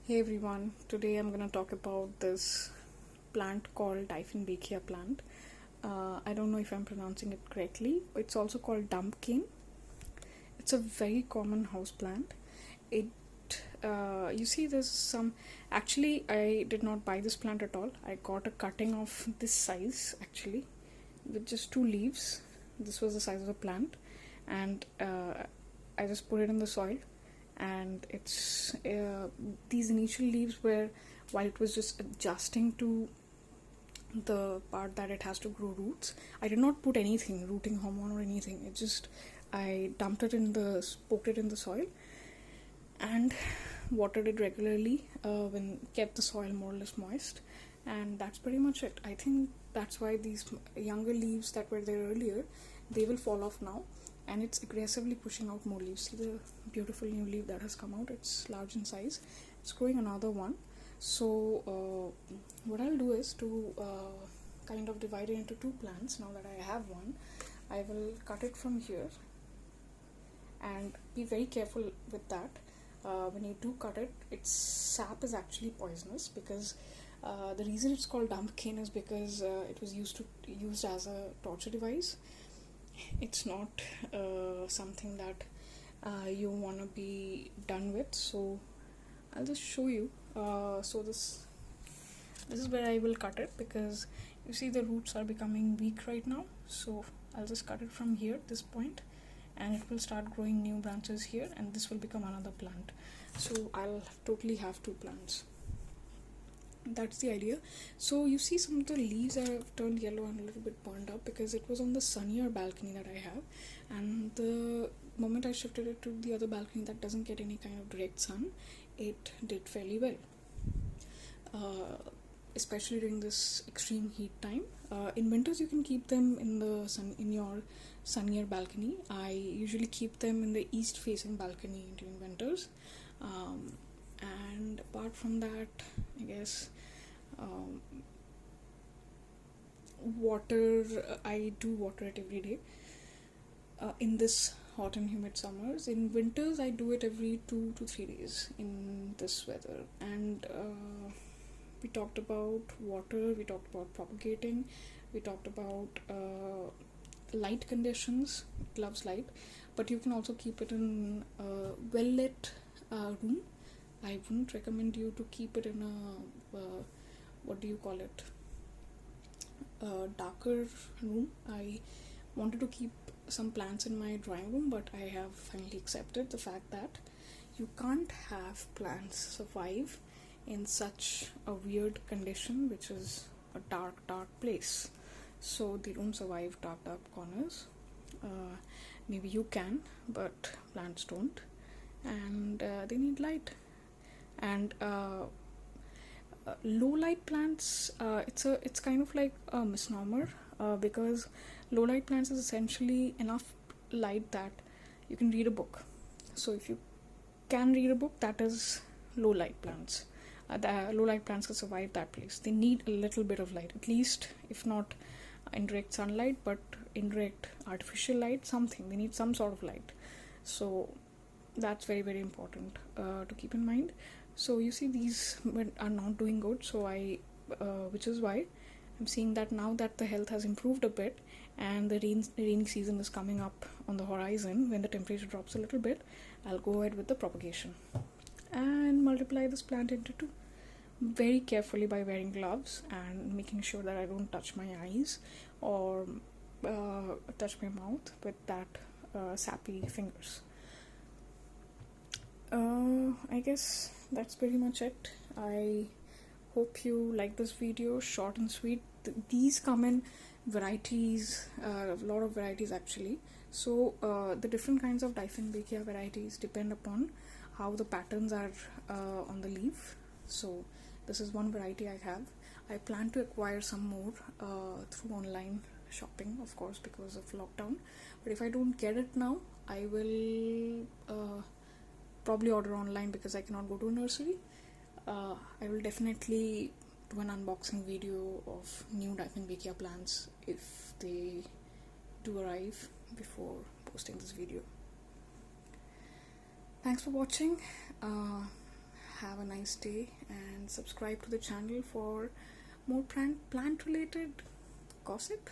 Hey everyone, today I'm going to talk about this plant called Dieffenbachia plant. I don't know if I'm pronouncing it correctly. It's also called dumpkin. It's a very common house plant. It you see there's some actually I did not buy this plant at all. I got a cutting of this size actually with just two leaves. This was the size of the plant, and I just put it in the soil, and it's these initial leaves were, while it was just adjusting to the part that it has to grow roots, I did not put anything rooting hormone or anything. It just, I dumped it in the poked it in the soil and watered it regularly, when kept the soil more or less moist, and that's pretty much it. I think that's why these younger leaves that were there earlier, they will fall off now, and it's aggressively pushing out more leaves. See the beautiful new leaf that has come out. It's large in size. It's growing another one. So what I'll do is to kind of divide it into two plants. Now that I have one, I will cut it from here, and be very careful with that. When you do cut it, its sap is actually poisonous, because the reason it's called dumpkin is because it was used as a torture device. It's not something that you want to be done with. So I'll just show you. So this is where I will cut it, because you see the roots are becoming weak right now. So I'll just cut it from here, this point, and it will start growing new branches here, and this will become another plant. So I'll totally have two plants. That's the idea. So you see some of the leaves have turned yellow and a little bit burned up, because it was on the sunnier balcony that I have, and the moment I shifted it to the other balcony that doesn't get any kind of direct sun, it did fairly well, especially during this extreme heat time. In winters you can keep them in the sun, in your sunnier balcony. I usually keep them in the east facing balcony during winters, and apart from that, I guess water, I do water it every day in this hot and humid summers. In winters I do it every 2 to 3 days in this weather. And we talked about water, we talked about propagating, we talked about light conditions. It loves light, but you can also keep it in a well lit room. I wouldn't recommend you to keep it in a what do you call it, darker room. I wanted to keep some plants in my drawing room, but I have finally accepted the fact that you can't have plants survive in such a weird condition, which is a dark place. So they don't survive dark corners. Maybe you can, but plants don't, and they need light. And low light plants, it's kind of like a misnomer, because low light plants is essentially enough light that you can read a book. So if you can read a book, that is low light plants. The low light plants can survive that place. They need a little bit of light, at least, if not indirect sunlight, but indirect artificial light, something. They need some sort of light. So that's very, very important to keep in mind. So you see these are not doing good, so I which is why I'm seeing that now that the health has improved a bit, and the rainy season is coming up on the horizon, when the temperature drops a little bit, I'll go ahead with the propagation and multiply this plant into two, very carefully, by wearing gloves and making sure that I don't touch my eyes or touch my mouth with that sappy fingers. I guess that's pretty much it. I hope you like this video, short and sweet. These come in varieties, a lot of varieties actually. So the different kinds of Dieffenbachia varieties depend upon how the patterns are on the leaf. So this is one variety I have. I plan to acquire some more through online shopping, of course, because of lockdown. But if I don't get it now, I will probably order online, because I cannot go to a nursery. I will definitely do an unboxing video of new Dieffenbachia plants if they do arrive before posting this video. Thanks for watching. have a nice day and subscribe to the channel for more plant related gossip.